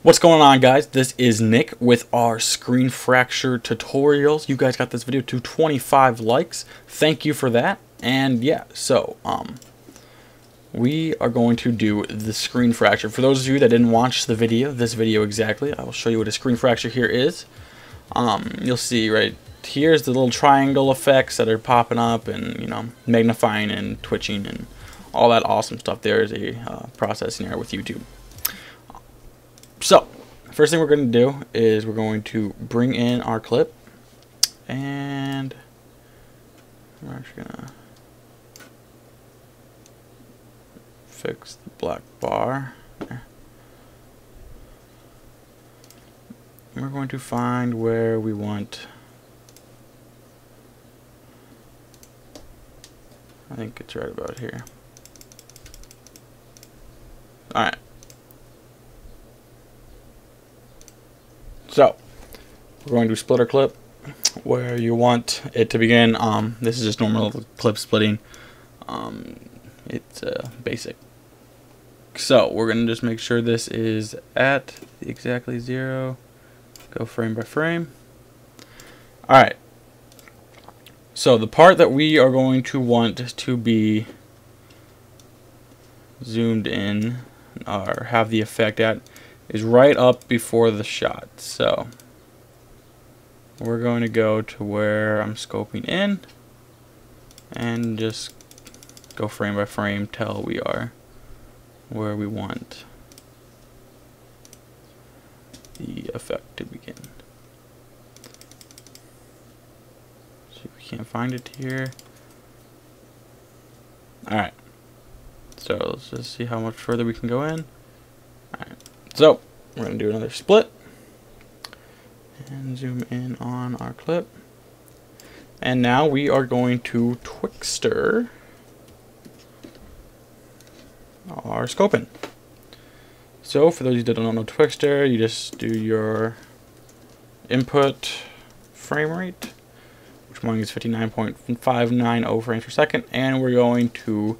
What's going on, guys? This is Nick with our screen fracture tutorials. You guys got this video to 25 likes. Thank you for that. And yeah, so we are going to do the screen fracture. For those of you that didn't watch the video, this video exactly, I will show you what a screen fracture here is. You'll see right here's the little triangle effects that are popping up and, you know, magnifying and twitching and all that awesome stuff. There is a processing error with YouTube. So, first thing we're going to do is we're going to bring in our clip, and we're actually going to fix the black bar there. And we're going to find where we want, I think it's right about here. Alright. So, we're going to split our clip where you want it to begin. This is just normal clip splitting. It's basic. So, we're going to just make sure this is at exactly 0. Go frame by frame. Alright. So, the part that we are going to want to be zoomed in or have the effect at is right up before the shot. So we're going to go to where I'm scoping in and just go frame by frame till we are where we want the effect to begin. See if we can't find it here. Alright, so let's just see how much further we can go in. Alright. So, we're going to do another split and zoom in on our clip. And now we are going to Twixtor our scoping. So, for those of you that don't know Twixtor, you just do your input frame rate, which mine is 59.590 frames per second, and we're going to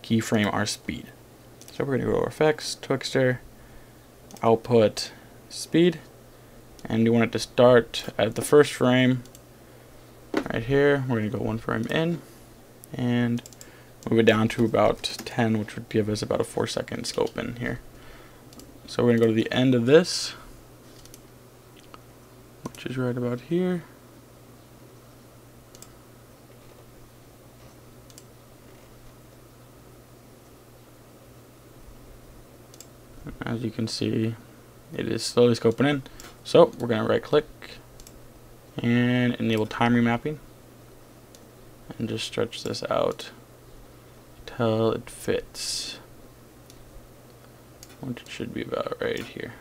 keyframe our speed. So, we're going to go to effects, Twixtor, output speed, and you want it to start at the first frame right here. We're going to go one frame in and move it down to about 10, which would give us about a 4-second scope in here. So we're going to go to the end of this, which is right about here. As you can see, it is slowly scoping in. So we're going to right click and enable time remapping and just stretch this out till it fits, which it should be about right here.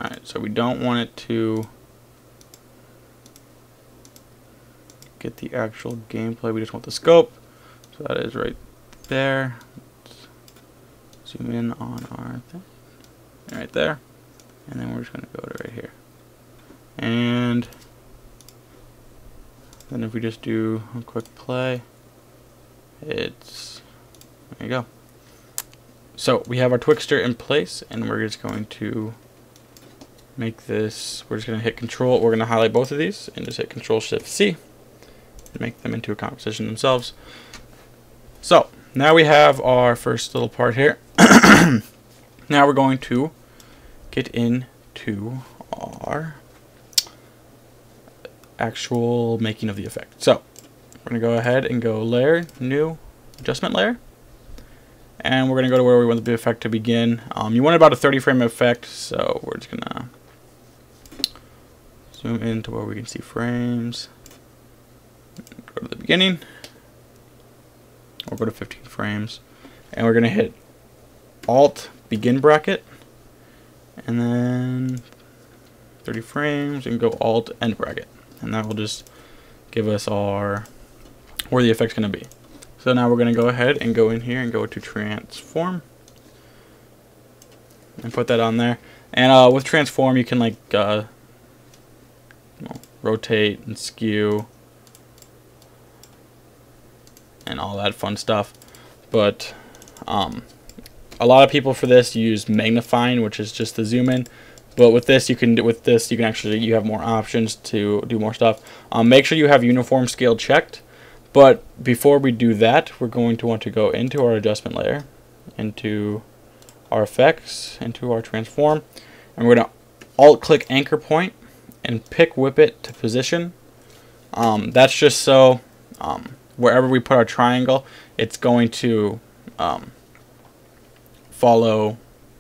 Alright, so we don't want it to get the actual gameplay, we just want the scope. So that is right there. Let's zoom in on our thing. Right there. And then we're just going to go to right here. And then if we just do a quick play, it's, there you go. So we have our Twixtor in place, and we're just going to make this, we're just going to hit Control, we're going to highlight both of these and just hit Control-Shift-C. Make them into a composition themselves. So now we have our first little part here. Now we're going to get into our actual making of the effect. So we're going to go ahead and go Layer, New, Adjustment Layer, and we're going to go to where we want the effect to begin. You want about a 30-frame effect, so we're just going to zoom in to where we can see frames. Go to the beginning, or go to 15 frames, and we're going to hit Alt begin bracket, and then 30 frames, and go Alt end bracket, and that will just give us our where the effect's going to be. So now we're going to go ahead and go in here and go to transform and put that on there. And with transform, you can like rotate and skew and all that fun stuff. But a lot of people for this use magnifying, which is just the zoom in. But with this, you can actually, you have more options to do more stuff. Make sure you have uniform scale checked. But before we do that, we're going to want to go into our adjustment layer, into our effects, into our transform, and we're going to alt-click anchor point and pick whip it to position. That's just so wherever we put our triangle, it's going to follow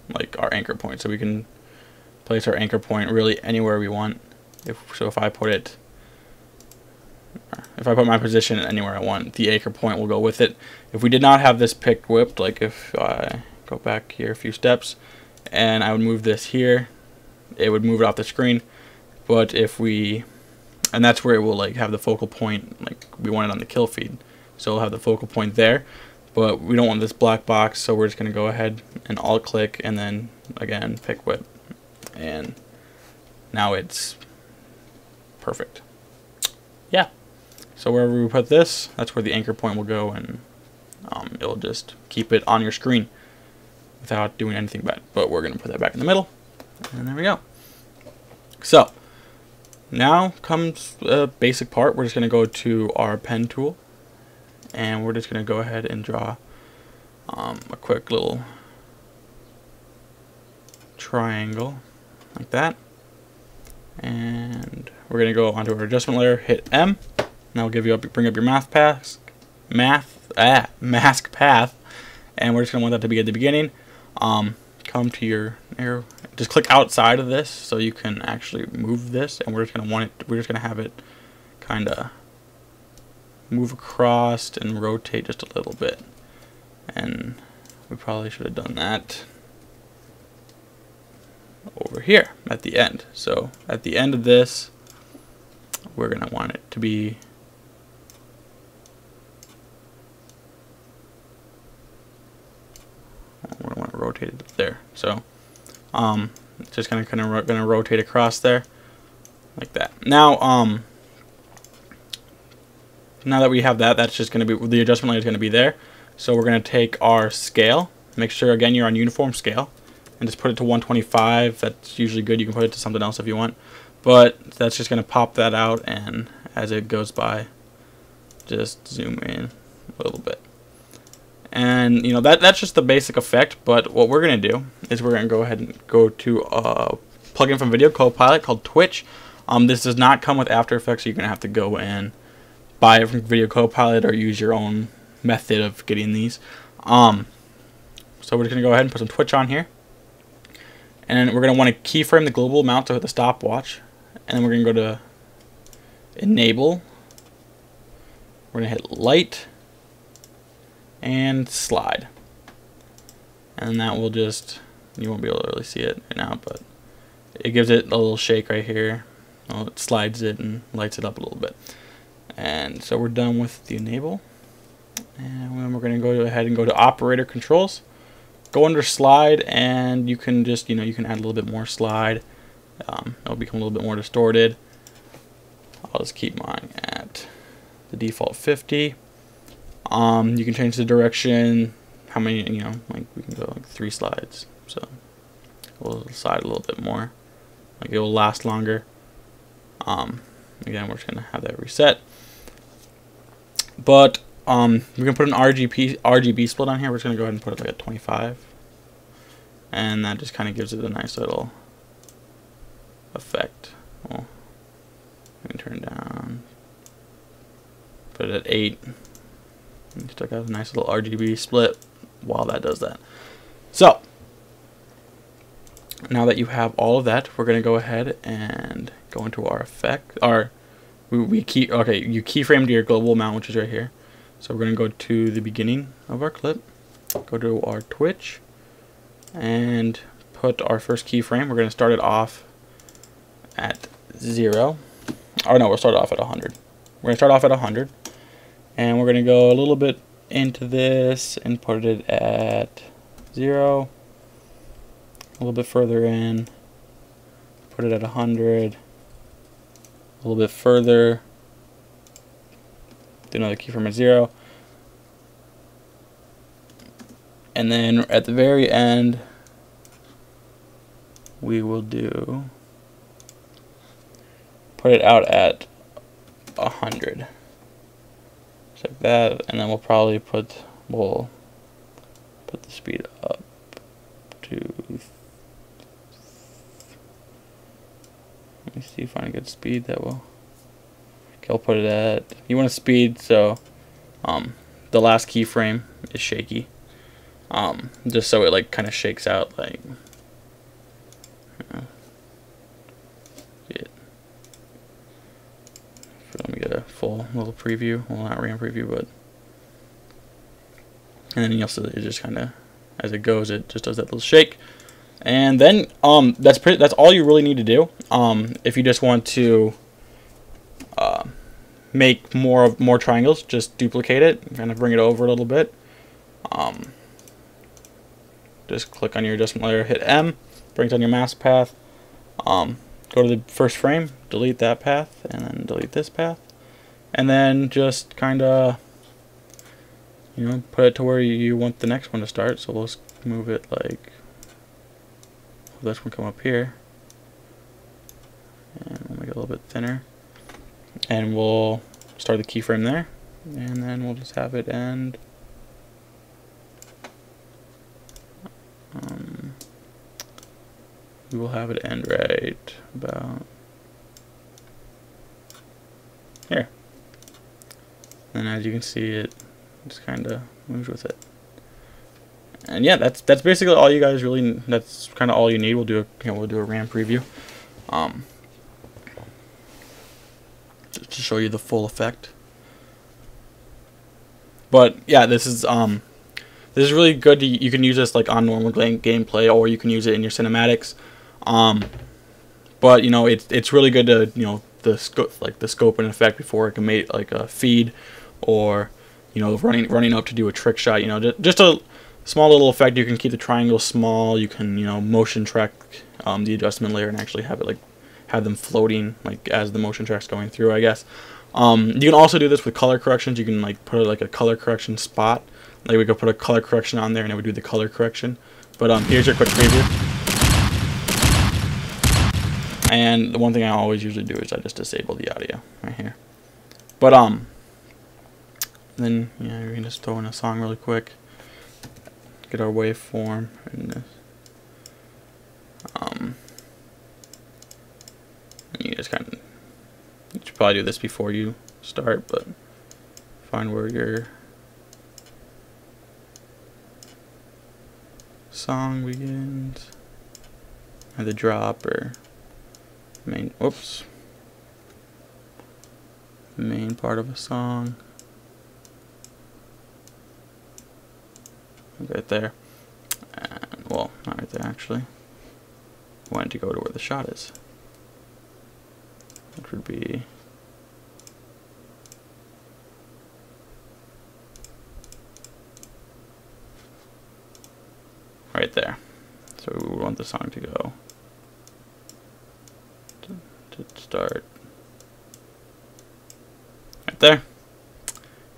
like our anchor point, so we can place our anchor point really anywhere we want. If I put my position anywhere I want, the anchor point will go with it. If we did not have this picked whipped, like if I go back here a few steps and I would move this here, it would move it off the screen. But if we, and that's where it will like have the focal point, like we want it on the kill feed, so it'll have the focal point there. But we don't want this black box, so we're just going to go ahead and alt click and then again pick whip, and now it's perfect. Yeah, so wherever we put this, that's where the anchor point will go, and it'll just keep it on your screen without doing anything bad. But we're going to put that back in the middle, and there we go. So now comes a basic part. We're just going to go to our pen tool, and we're just going to go ahead and draw a quick little triangle like that. And we're going to go onto our adjustment layer, hit M, and that'll bring up your mask path, and we're just going to want that to be at the beginning. Come to your arrow, just click outside of this so you can actually move this, and we're just going to have it kind of move across and rotate just a little bit. And we probably should have done that over here at the end. So at the end of this, we're going to want it to be we're going to want to rotate it there. So it's just going to rotate across there like that. Now now that we have that, that's just going to be, the adjustment layer is going to be there. So we're going to take our scale, make sure again you're on uniform scale, and just put it to 125. That's usually good. You can put it to something else if you want, but that's just going to pop that out, and as it goes by, just zoom in a little bit. And you know, that's just the basic effect. But what we're going to do is we're going to go ahead and go to a plugin from Video Copilot called Twitch. This does not come with After Effects, so you're going to have to go and buy it from Video Copilot or use your own method of getting these. So we're just going to go ahead and put some Twitch on here, and we're going to want to keyframe the global amount to hit the stopwatch, and then we're going to go to enable. We're going to hit light and slide, and that will just, you won't be able to really see it right now, but it gives it a little shake right here. Well, it slides it and lights it up a little bit. And so we're done with the enable, and then we're going to go ahead and go to operator controls, go under slide, and you can just, you can add a little bit more slide. It'll become a little bit more distorted. I'll just keep mine at the default 50. You can change the direction, how many, like we can go like 3 slides, so we'll slide a little bit more, like it will last longer. Again, we're just going to have that reset. But we can put an RGB split on here. We're just going to go ahead and put it like at 25. And that just kind of gives it a nice little effect. Well, we can turn down, put it at 8. And still got a nice little RGB split while that does that. So now that you have all of that, we're going to go ahead and go into our effect. You keyframed your global amount, which is right here. So we're going to go to the beginning of our clip, go to our Twitch, and put our first keyframe. We're going to start it off at 0. Or no, we'll start off at 100. We're going to start off at 100, and we're going to go a little bit into this and put it at 0. A little bit further in, put it at 100. A little bit further. Do another keyframe at 0. And then at the very end, we will put it out at 100. Just like that, and then we'll put the speed up to, let me see, find a good speed that will, okay, I'll put it at, you want a speed so the last keyframe is shaky, just so it like kind of shakes out, like, let me get a full little preview, well, not RAM preview, but, and then you'll see it just kind of, as it goes, it just does that little shake. And then that's all you really need to do. If you just want to make more triangles, just duplicate it, kind of bring it over a little bit. Just click on your adjustment layer, hit M, bring it on your mask path. Go to the first frame, delete that path, and then delete this path, and then just kind of, you know, put it to where you want the next one to start. So we'll move it like, this one come up here, and we'll make it a little bit thinner, and we'll start the keyframe there, and then we'll just have it end. We will have it end right about here. And as you can see, it just kind of moves with it. And yeah, that's basically all you guys really. That's kind of all you need. We'll do a RAM preview, just to show you the full effect. But yeah, this is really good. You can use this like on normal gameplay, or you can use it in your cinematics. But you know, it's really good to, you know, the scope and effect before it can make like a feed, or, you know, running up to do a trick shot. You know, just a small little effect. You can keep the triangle small. You can, you know, motion track the adjustment layer and actually have it like have them floating like as the motion track's going through, I guess. You can also do this with color corrections. You can like put like a color correction spot. Like we could put a color correction on there and it would do the color correction. But here's your quick preview. And the one thing I always usually do is I just disable the audio right here. But then yeah, we can just throw in a song really quick. Get our waveform in this. You just kind of, you should probably do this before you start, but find where your song begins, and the drop or main part of a song right there. And well, not right there actually. I wanted to go to where the shot is, which would be right there. So we would want the song to go to start right there,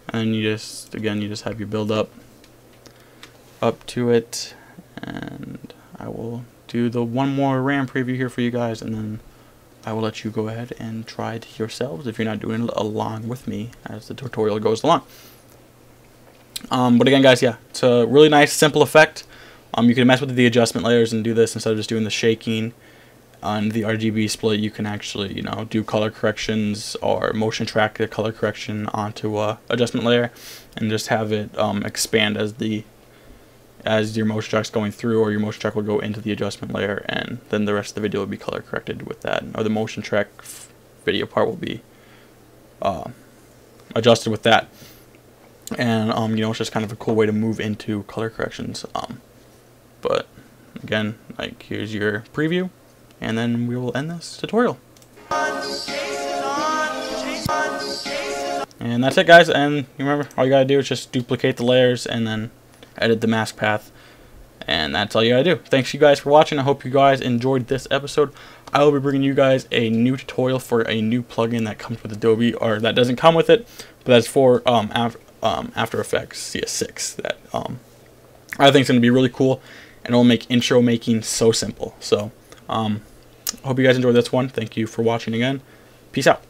and you just have your build up to it. And I will do the one more RAM preview here for you guys, and then I will let you go ahead and try it yourselves if you're not doing it along with me as the tutorial goes along. But again, guys, yeah, it's a really nice simple effect. You can mess with the adjustment layers and do this instead of just doing the shaking on the RGB split. You can actually, you know, do color corrections or motion track the color correction onto a adjustment layer and just have it expand as your motion track's going through, or your motion track will go into the adjustment layer, and then the rest of the video will be color corrected with that, or the motion track video part will be adjusted with that. And you know, it's just kind of a cool way to move into color corrections. But again, like, here's your preview, and then we will end this tutorial. And that's it, guys. And you remember, all you gotta do is just duplicate the layers and then edit the mask path, And that's all you gotta do. Thanks you guys for watching. I hope you guys enjoyed this episode. I will be bringing you guys a new tutorial for a new plugin that comes with Adobe, or that doesn't come with it, but that's for After Effects CS6. That I think is going to be really cool, and it will make intro making so simple. So, I hope you guys enjoyed this one. Thank you for watching again. Peace out.